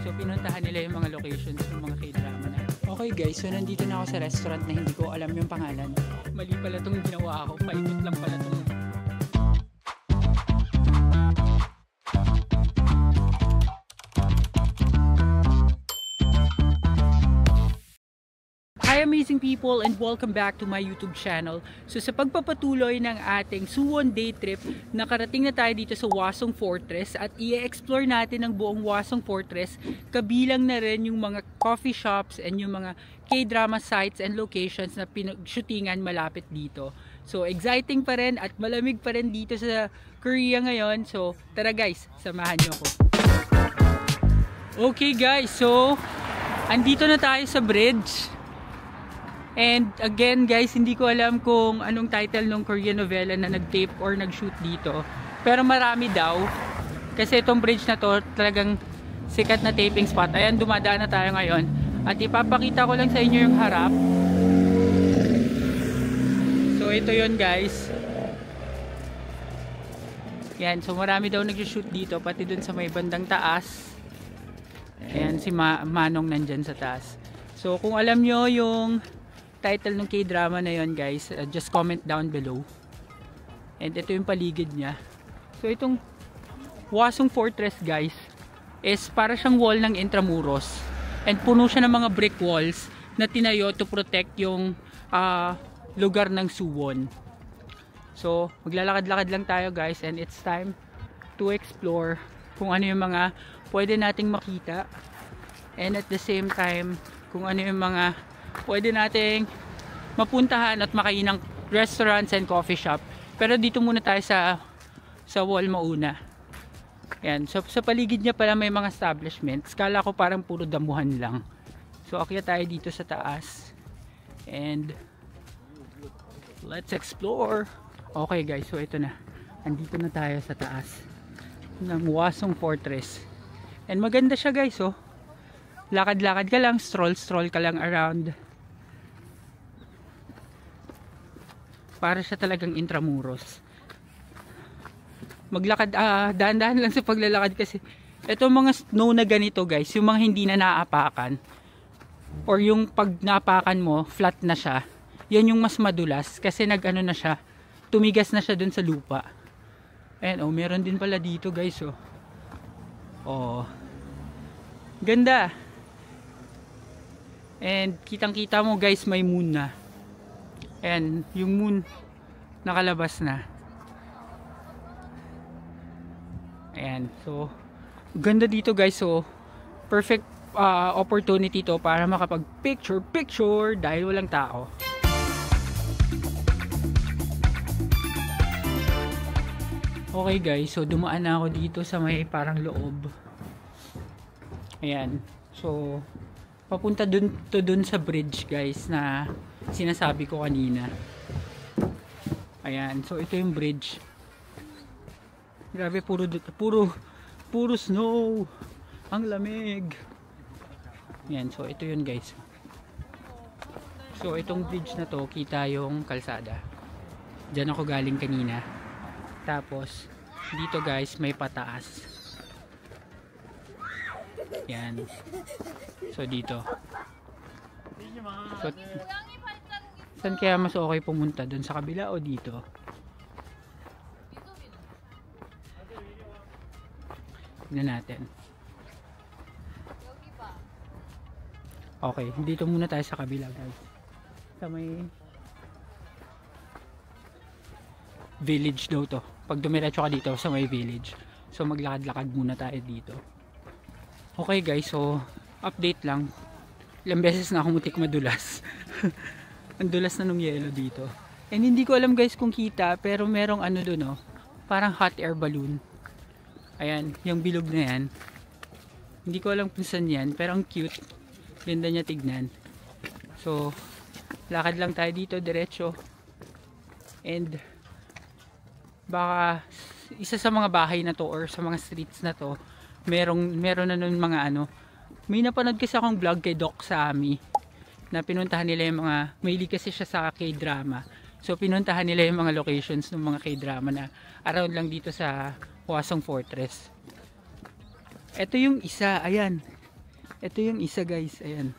So pinuntahan nila yung mga locations ng mga K-drama na. Okay guys, so nandito na ako sa restaurant na hindi ko alam yung pangalan. Mali pala itong ginawa ko, paikot lang pala itong. Hi amazing people and welcome back to my YouTube channel. So sa pagpapatuloy ng ating Suwon day trip, nakarating na tayo dito sa Hwasong Fortress at i-explore natin ang buong Hwasong Fortress, kabilang na rin yung mga coffee shops and yung mga K-drama sites and locations na pinag-shootingan malapit dito. So exciting pa rin at malamig pa rin dito sa Korea ngayon. So tara guys, samahan nyo ako. Okay guys, so andito na tayo sa bridge. And again guys, hindi ko alam kung anong title ng Korean novela na nag-tape or nag-shoot dito. Pero marami daw. Kasi itong bridge na to talagang sikat na taping spot. Ayan, dumadaan na tayo ngayon. At ipapakita ko lang sa inyo yung harap. So ito yun guys. Yan, so marami daw nag-shoot dito. Pati dun sa may bandang taas. Ayan, si Manong nandyan sa taas. So kung alam nyo yung title ng K-drama na yon guys, just comment down below. And ito yung paligid niya. So itong Hwasong Fortress guys is para siyang wall ng Intramuros, and puno siya ng mga brick walls na tinayo to protect yung lugar ng Suwon. So maglalakad-lakad lang tayo guys, and it's time to explore kung ano yung mga pwede nating makita, and at the same time kung ano yung mga pwede nating mapuntahan at makain ng restaurants and coffee shop. Pero dito muna tayo sa wall mauna. Ayan, so sa paligid niya pala may mga establishments. Kala ko parang puro damuhan lang. So akyat tayo dito sa taas. And let's explore. Okay guys, so ito na. Andito na tayo sa taas ng Hwasong Fortress. And maganda siya guys, oh. Lakad-lakad ka lang, stroll ka lang around. Para siya talagang Intramuros. Maglakad, dahan-dahan lang sa paglalakad kasi itong mga snow na ganito guys, yung mga hindi na naapakan or yung pag naapakan mo, flat na siya, yan yung mas madulas kasi nag-ano na siya, tumigas na siya dun sa lupa. And oh, meron din pala dito guys, oh. Oh. Ganda. And kitang-kita mo guys, may moon na. And yung moon nakalabas na. Ayan, so ganda dito guys. So perfect opportunity to para makapag picture dahil walang tao. Okay guys, so dumaan na ako dito sa may parang loob. Ayan, so papunta dun sa bridge guys na sinasabi ko kanina. Ayan, so ito yung bridge. Grabe, puro snow. Ang lamig. Ayan, so ito yun guys. So itong bridge na to, kita yung kalsada. Diyan ako galing kanina. Tapos dito guys may pataas. Yan. So dito. So, saan kaya mas okay pumunta? Doon sa kabila o dito? Tignan natin. Okay, dito muna tayo sa kabila guys. Sa may village daw to. Pag dumiretso ka dito sa may village. So maglakad-lakad muna tayo dito. Okay guys, so update lang. Ilang beses na ako mutik madulas. Ang dulas na nung yelo dito. And hindi ko alam guys kung kita, pero merong ano dun, oh, parang hot air balloon. Ayan, yung bilog na yan. Hindi ko alam kung saan yan, pero ang cute. Ganda niya tignan. So lakad lang tayo dito diretso. And baka isa sa mga bahay na to or sa mga streets na to, meron na nun mga ano. May napanood kasi akong vlog kay Doc Sammy na pinuntahan nila yung mga, mahilig kasi siya sa K-drama. So pinuntahan nila yung mga locations ng mga K-drama na around lang dito sa Hwasong Fortress. Ito yung isa, ayan. Ito yung isa guys, ayan.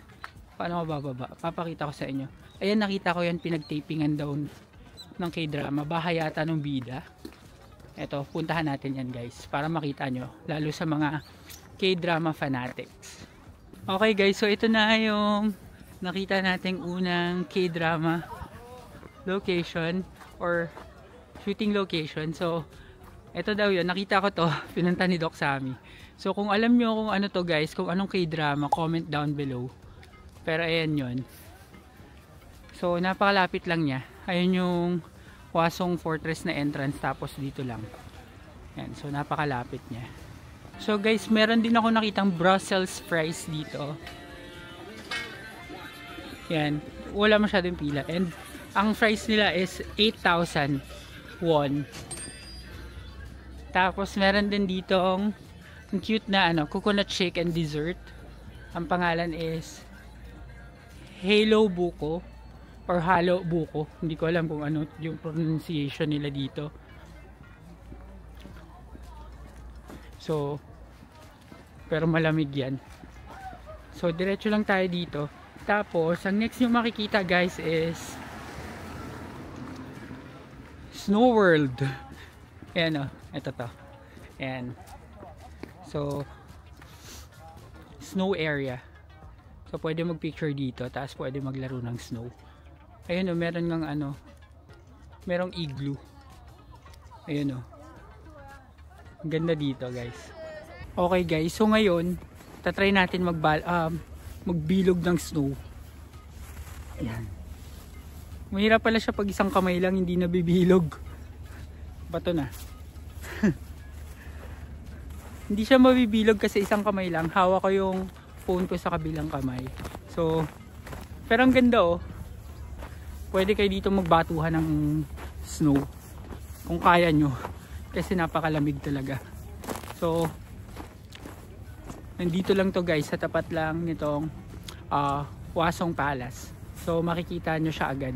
Paano ko bababa? Papakita ko sa inyo. Ayan, nakita ko yan, pinag-tapingan daw ng K-drama. Bahay yata ng bida. Ito, puntahan natin yan guys, para makita nyo. Lalo sa mga K-drama fanatics. Okay guys, so ito na yung nakita nating unang K-drama location or shooting location. So, ito daw yun, nakita ko to, pinunta ni Doc Sammy. So, kung alam nyo kung ano to guys, kung anong K-drama, comment down below. Pero ayan yun. So, napakalapit lang niya. Ayun yung Hwasong Fortress na entrance, tapos dito lang. Ayan, so napakalapit niya. So guys, meron din ako nakitang Brussels fries dito. Yan, wala masyadong pila. And ang fries nila is 8,000 won. Tapos meron din ditong ang cute na coconut shake and dessert. Ang pangalan is Halo Buko or Halo Buko. Hindi ko alam kung ano yung pronunciation nila dito. So, pero malamig yan. So, diretso lang tayo dito. Tapos, ang next yung makikita guys is Snow World. Ayan o, ito to. Ayan. So, snow area. So, pwede mag-picture dito. Tapos, pwede maglaro ng snow. Ayan o, meron ng merong igloo. Ayan o. Ganda dito, guys. Okay, guys. So, ngayon, tatry natin magbilog ng snow. Ayan. Mahirap pala siya pag isang kamay lang, hindi nabibilog. Bato na. Hindi siya mabibilog kasi isang kamay lang. Hawak ko yung phone ko sa kabilang kamay. So, pero ang ganda oh. Pwede kayo dito magbatuhan ng snow. Kung kaya nyo. Kasi napakalamig talaga. So, nandito lang to guys. Sa tapat lang nitong Hwasong Palace. So, makikita nyo siya agad.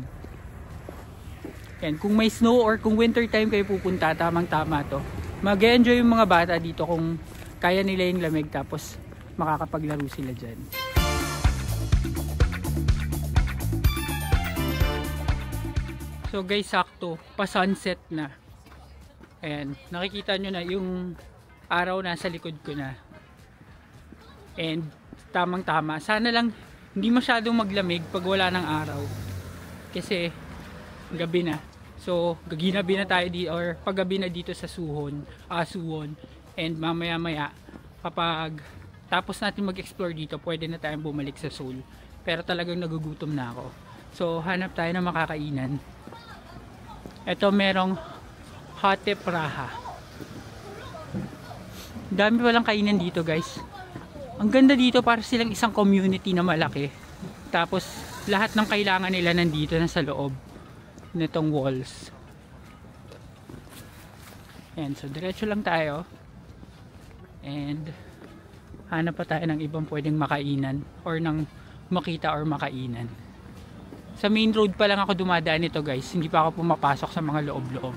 Yan. Kung may snow or kung winter time kayo pupunta, tamang-tama to. Mag-enjoy yung mga bata dito kung kaya nila yung lamig. Tapos, makakapaglaro sila dyan. So guys, sakto, pa-sunset na. Ayan, nakikita nyo na yung araw nasa likod ko na. And tamang-tama. Sana lang hindi masyadong maglamig pag wala ng araw. Kasi gabi na. So gaginabi na tayo dito or paggabi na dito sa Suwon. And mamaya-maya kapag tapos natin mag-explore dito, pwede na tayong bumalik sa Seoul. Pero talagang nagugutom na ako. So hanap tayo ng makakainan. Ito merong Hate Praha. Dami palang kainan dito guys. Ang ganda dito, para silang isang community na malaki. Tapos lahat ng kailangan nila nandito na sa loob nitong walls. Ayan, so diretso lang tayo. And hanap pa tayo ng ibang pwedeng makainan or ng makita or makainan. Sa main road pa lang ako dumadaan nito guys. Hindi pa ako pumapasok sa mga loob-loob.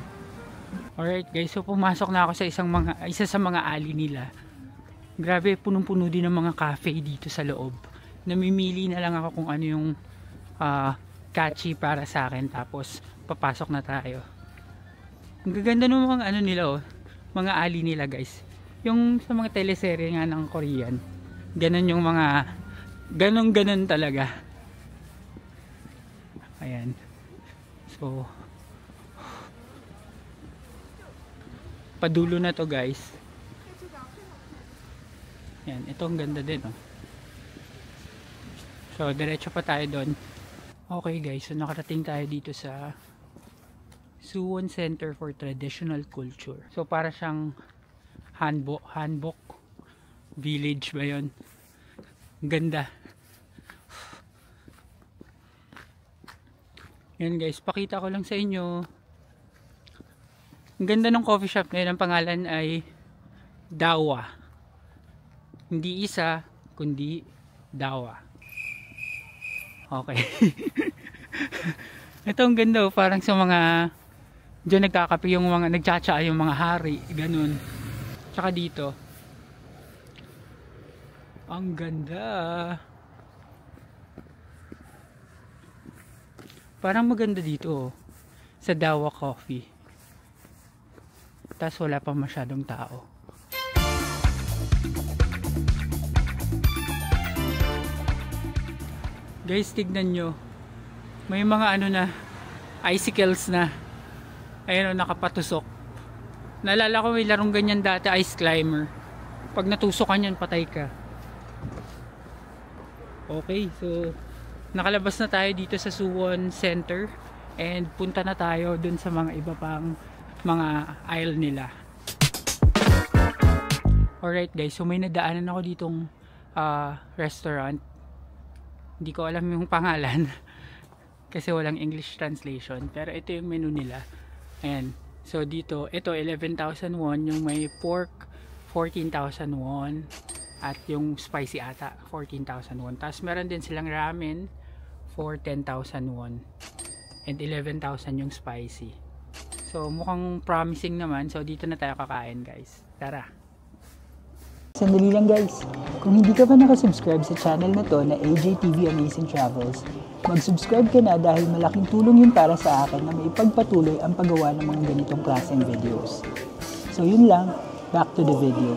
Alright guys, so pumasok na ako sa isa sa mga alley nila. Grabe, punong-puno din ng mga cafe dito sa loob. Namimili na lang ako kung ano yung catchy para sa akin. Tapos papasok na tayo. Ang gaganda ng mga ano nila oh. Mga alley nila guys. Yung sa mga teleserye nga ng Korean. Ganon yung mga ganon talaga. Ayan. So padulo na to guys. Ayan, ito ang ganda din oh. So diretso pa tayo doon. Okay guys, so nakarating tayo dito sa Suwon Center for Traditional Culture. So para siyang hanbok village ba yun? Ganda. Yan guys, pakita ko lang sa inyo. Ang ganda ng coffee shop ngayon. Ang pangalan ay Dawa. Hindi isa, kundi Dawa. Okay. Ito ang ganda oh, parang sa mga diyan nagkakape yung mga nagtsatsa yung mga hari, ganun. Tsaka dito Ang ganda. Parang maganda dito, oh, sa Dawa Coffee. Tapos wala pa masyadong tao. Guys, tignan nyo. May mga ano na, icicles na. Ayun, oh, nakapatusok. Naalala ko may larong ganyan dati, ice climber. Pag natusokan yan, patay ka. Okay, so nakalabas na tayo dito sa Suwon Center. And punta na tayo dun sa mga iba pang mga aisle nila. Alright guys, so may nadaanan ako ditong restaurant. Hindi ko alam yung pangalan kasi walang English translation, pero ito yung menu nila. Ayan, so dito ito 11,000 won, yung may pork 14,000 won, at yung spicy ata 14,000 won. Tapos meron din silang ramen for 10,000 won and 11,000 yung spicy. So mukhang promising naman. So dito na tayo kakain guys, tara. Sandali lang guys, kung hindi ka pa nakasubscribe sa channel na to na AJTV Amazing Travels, mag-subscribe ka na dahil malaking tulong yun para sa akin na maipagpatuloy ang paggawa ng mga ganitong klaseng videos. So yun lang, back to the video.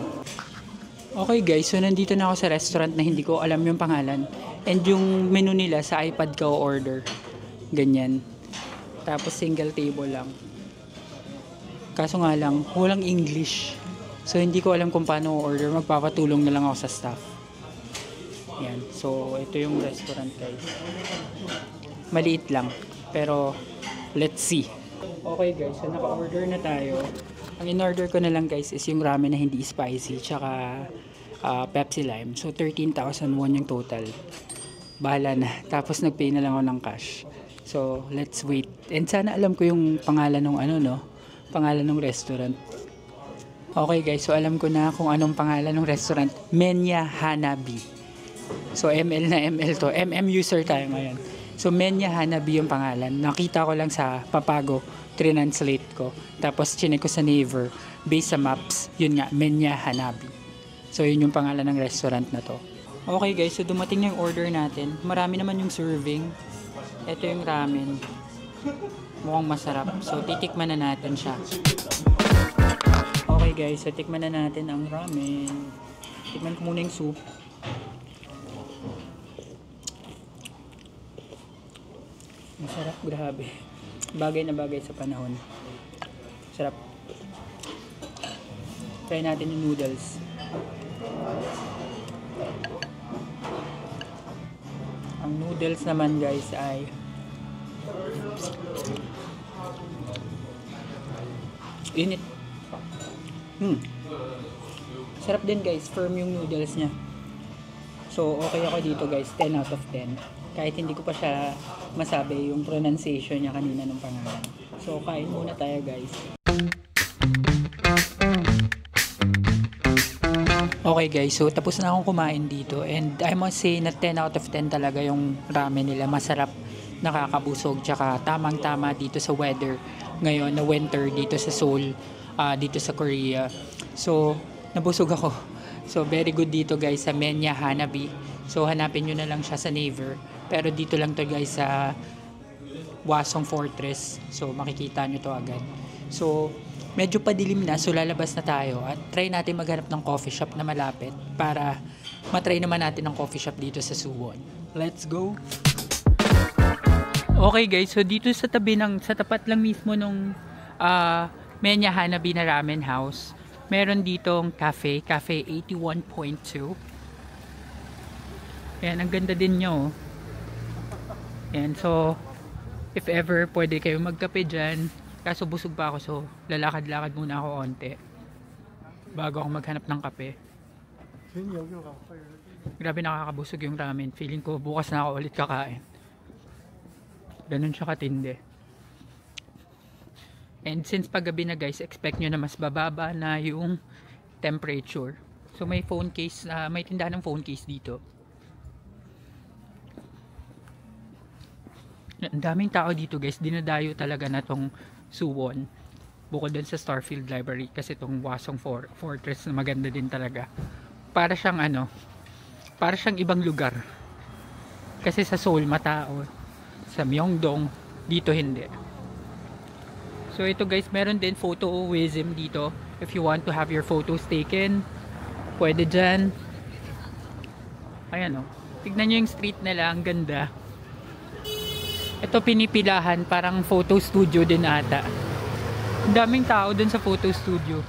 Okay guys, so nandito na ako sa restaurant na hindi ko alam yung pangalan. And yung menu nila sa iPad ka order. Ganyan. Tapos single table lang. Kaso nga lang, walang English. So hindi ko alam kung paano order. Magpapatulong na lang ako sa staff. Yan. So ito yung restaurant guys. Maliit lang. Pero let's see. Okay guys, so naka-order na tayo. Ang in-order ko na lang guys is yung ramen na hindi spicy. Tsaka Pepsi Lime. So 13,000 won yung total. Bahala na. Tapos nag-pay na lang ako ng cash. So let's wait. And sana alam ko yung pangalan ng ano, no? Pangalan ng restaurant. Okay guys, so alam ko na kung anong pangalan ng restaurant. Menya Hanabi. So ML na ML to. MM user tayo ngayon. So Menya Hanabi yung pangalan. Nakita ko lang sa Papago, translate ko. Tapos chinek ko sa Naver, based sa maps, yun nga, Menya Hanabi. So yun yung pangalan ng restaurant na to. Okay guys, so dumating na yung order natin. Marami naman yung serving. Ito yung ramen. Mukhang masarap. So titikman na natin siya. Okay guys, so tikman na natin ang ramen. Tikman ko muna yung soup. Masarap, grabe. Bagay na bagay sa panahon. Sarap. Try natin yung noodles. Ang noodles naman guys ay init. Sarap din guys, firm yung noodles niya. So okay ako dito guys, 10 out of 10. Kahit hindi ko pa siya masabi yung pronunciation niya kanina ng pangalan. So kain muna tayo guys. Okay guys, so tapos na akong kumain dito. And I must say na 10 out of 10 talaga yung ramen nila. Masarap, nakakabusog, tsaka tamang tama dito sa weather ngayon na winter dito sa Seoul, dito sa Korea. So nabusog ako. So very good dito guys sa Menya Hanabi. So hanapin nyo na lang siya sa Naver. Pero dito lang to guys sa Hwasong Fortress. So makikita nyo to agad. So medyo padilim na, so lalabas na tayo at try natin maghanap ng coffee shop na malapit para matry naman natin ang coffee shop dito sa Suwon. Let's go! Okay guys, so dito sa tabi sa tapat lang mismo nung Menya Hanabi na ramen house, meron ditong cafe 81.2. Ayan, ang ganda din nyo. Ayan, so if ever pwede kayo magkape dyan. Kaso busog pa ako, so lalakad-lakad muna ako onte bago ako maghanap ng kape. Grabe, nakakabusog yung ramen. Feeling ko bukas na ako ulit kakain. Ganun siya katindi. And since paggabi na guys, expect nyo na mas bababa na yung temperature. So may phone case, may tindahan ng phone case dito. Ang daming tao dito guys, dinadayo talaga na tong Suwon. Bukod din sa Starfield Library kasi itong Hwasong Fortress na maganda din talaga. Para siyang ano, para siyang ibang lugar. Kasi sa Seoul matao, sa Myeongdong dito hindi. So ito guys, meron din photoism dito. If you want to have your photos taken, pwede dyan. Ayan o, tignan nyo yung street nila, ang ganda. Ito pinipilahan, parang photo studio din ata. Ang daming tao dun sa photo studio.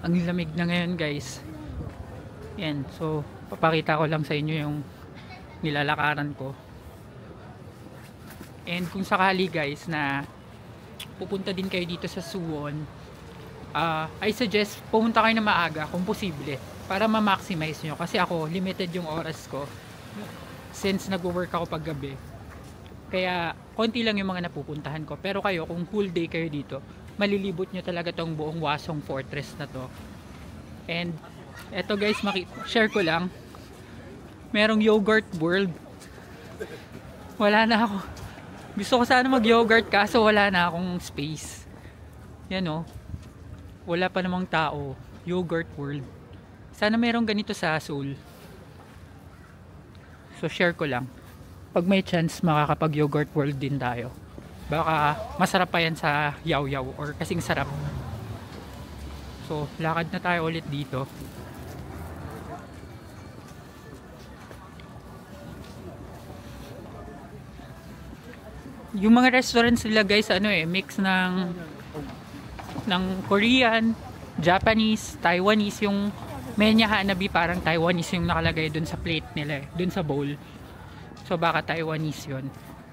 Ang lamig na ngayon guys. Yan, so papakita ko lang sa inyo yung nilalakaran ko. And kung sakali guys na pupunta din kayo dito sa Suwon, I suggest pumunta kayo na maaga kung posible para ma-maximize nyo. Kasi ako, limited yung oras ko since nag-work ako pag gabi. Kaya konti lang yung mga napupuntahan ko. Pero kayo, kung full day kayo dito, malilibot nyo talaga tong buong Hwasong Fortress na to. And eto guys, share ko lang, merong yogurt world. Wala na ako, gusto ko sana mag yogurt kaso wala na akong space. Yan o, wala pa namang tao. Yogurt world, sana merong ganito sa Seoul. So share ko lang, pag may chance makakapag yogurt world din tayo. Baka masarap pa yan sa Yaw Yaw or kasing sarap. So lakad na tayo ulit dito. Yung mga restaurants nila guys, ano mix ng Korean, Japanese, Taiwanese. Yung menya hanabi parang Taiwanese yung nakalagay dun sa plate nila, dun sa bowl. So baka Taiwanese yun.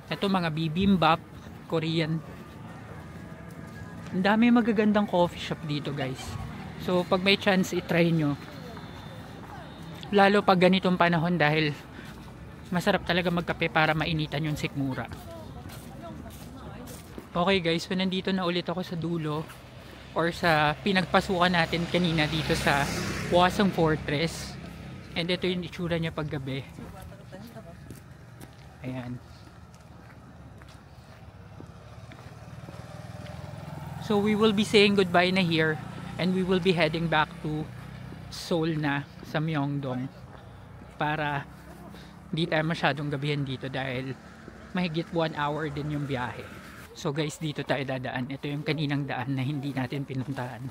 Ito mga bibimbap, Korean. Ang dami magagandang coffee shop dito guys. So pag may chance i-try nyo. Lalo pag ganitong panahon dahil masarap talaga magkape para mainitan yung sikmura. Okay guys, so nandito na ulit ako sa dulo or sa pinagpasukan natin kanina dito sa Hwasong Fortress. And ito yung itsura niya pag gabi. Ayan. So we will be saying goodbye na here and we will be heading back to Seoul na sa Myeongdong para hindi tayo masyadong gabihan dito dahil mahigit 1 hour din yung biyahe. So guys, dito tayo dadaan. Ito yung kaninang daan na hindi natin pinuntahan.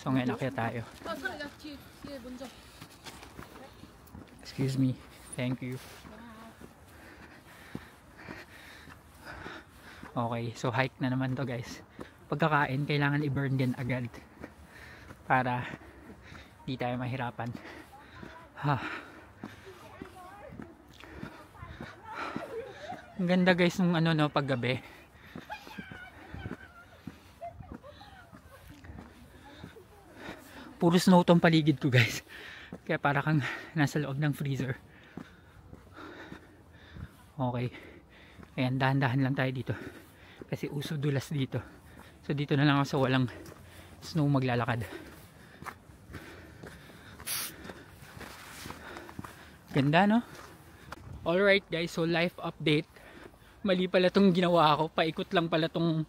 So ngayon akyat tayo. Excuse me. Thank you. Okay, so hike na naman to guys. Pagkakain, kailangan i-burn din agad para di tayo mahirapan. Ang ganda guys nung paggabi. Puro snow tong paligid ko guys. Kaya para kang nasa loob ng freezer. Okay. Ayan, dahan-dahan lang tayo dito. Kasi uso dulas dito. So dito na lang ako sa walang snow maglalakad. Ganda no? Alright guys, so life update. Mali pala tong ginawa ko. Paikot lang pala tong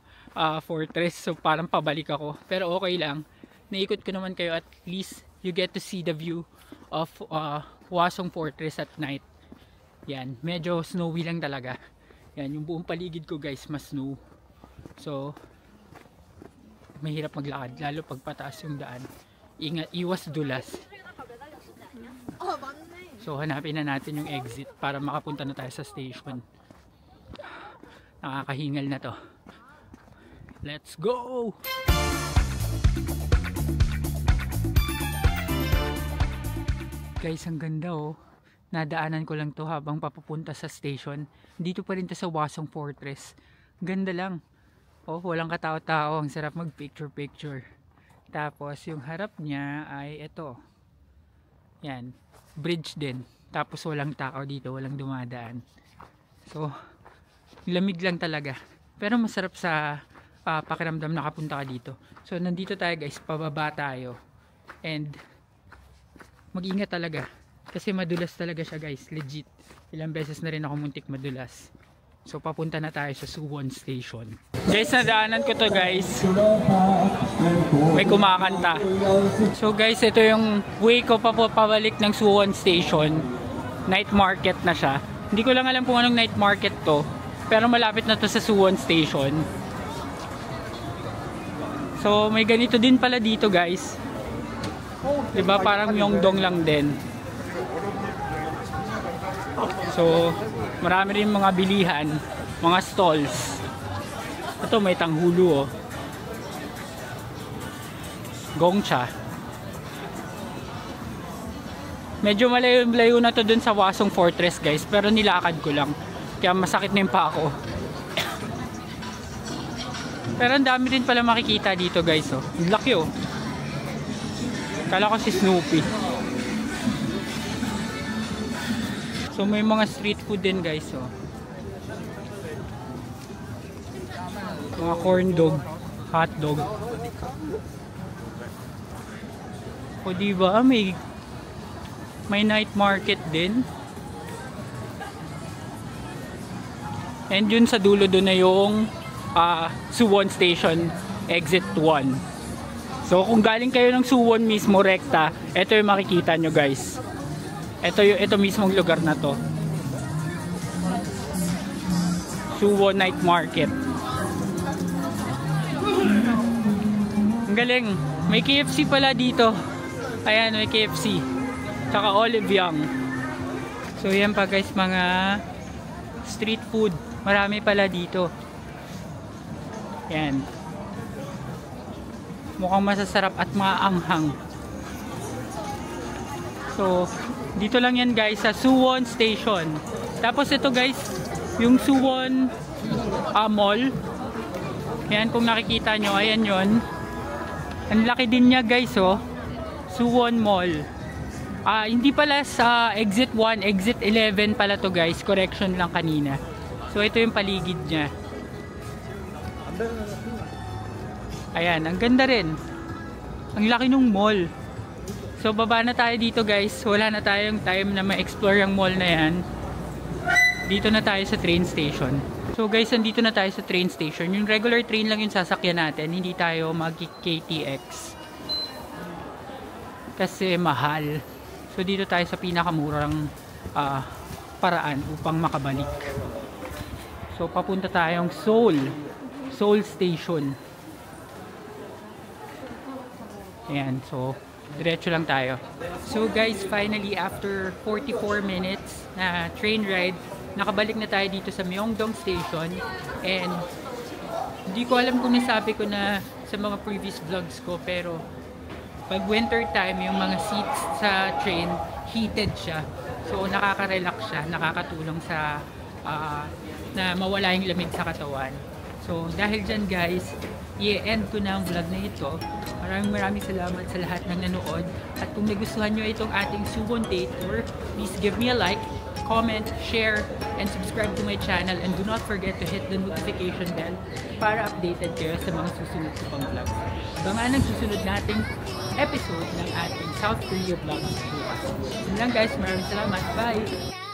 fortress. So parang pabalik ako. Pero okay lang. Naikot ko naman kayo, at least you get to see the view of Hwasong Fortress at night. Yan, medyo snowy lang talaga. Yan, yung buong paligid ko guys, mas snow. So mahirap maglakad, lalo pag pataas yung daan. Ingat, iwas dulas. So hanapin na natin yung exit para makapunta na tayo sa station. Nakakahingal na to. Let's go! Guys, ang ganda oh. Nadaanan ko lang to habang papupunta sa station. Dito pa rin to sa Hwasong Fortress. Ganda lang. Oh, walang katao-tao. Ang sarap mag picture-picture. Tapos yung harap niya ay ito. Yan. Bridge din. Tapos walang tao dito. Walang dumadaan. So, lamig lang talaga. Pero masarap sa pakiramdam nakapunta ka dito. So, nandito tayo guys. Pababa tayo. And mag-ingat talaga. Kasi madulas talaga siya guys. Legit. Ilang beses na rin ako muntik madulas. So papunta na tayo sa Suwon Station. Guys, nadaanan ko to guys. May kumakanta. So guys, ito yung way ko pabalik ng Suwon Station. Night market na siya. Hindi ko lang alam kung anong night market to. Pero malapit na to sa Suwon Station. So may ganito din pala dito guys. Diba parang Myeongdong lang din. So marami rin mga bilihan, mga stalls. Ito may tanghulo oh. Gongcha. Medyo malayo na to dun sa Hwasong Fortress guys, pero nilakad ko lang. Kaya masakit na yung paa ko. Pero ang dami din pala makikita dito guys oh. Ang laki oh. Kala ko si Snoopy. So may mga street food din guys oh. Mga corn dog, hot dog. O diba may night market din. And yun sa dulo doon na yung Suwon Station exit 1. So kung galing kayo ng Suwon mismo rekta, ito yung makikita nyo guys. Ito mismong lugar na to. Suwon Night Market. Ang galing. May KFC pala dito. Ayan, may KFC. Tsaka Olive Young. So yan pa guys, mga street food. Marami pala dito. Yan. Mukhang masasarap at maanghang. So dito lang yan guys sa Suwon Station. Tapos ito guys, yung Suwon Mall. Ayan kung nakikita nyo, ayan yun. Ang laki din niya guys oh. Suwon Mall. Hindi pala sa exit 1, exit 11 pala to guys. Correction lang kanina. So ito yung paligid niya. Ayan, ang ganda rin. Ang laki ng mall. So baba na tayo dito guys. Wala na tayong time na ma-explore yung mall na yan. Dito na tayo sa train station. So guys, nandito na tayo sa train station. Yung regular train lang yung sasakyan natin. Hindi tayo mag-KTX. Kasi mahal. So dito tayo sa pinakamurang paraan upang makabalik. So papunta tayong Seoul Station. Ayan, so diretso lang tayo. So guys, finally after 44 minutes na train ride, nakabalik na tayo dito sa Myeongdong Station. And hindi ko alam kung nasabi ko na sa mga previous vlogs ko, pero pag winter time, yung mga seats sa train heated siya. So nakaka-relax siya, nakakatulong sa na mawala yung lamig sa katawan. So dahil dyan guys, i-end ko na ang vlog na ito. Maraming salamat sa lahat ng nanood. At kung nagustuhan nyo itong ating Suwon Day Tour, please give me a like, comment, share, and subscribe to my channel. And do not forget to hit the notification bell para updated kayo sa mga susunod ko pang vlogs. Abangan ang susunod nating episode ng ating South Korea vlogs. Yun lang guys, maraming salamat. Bye!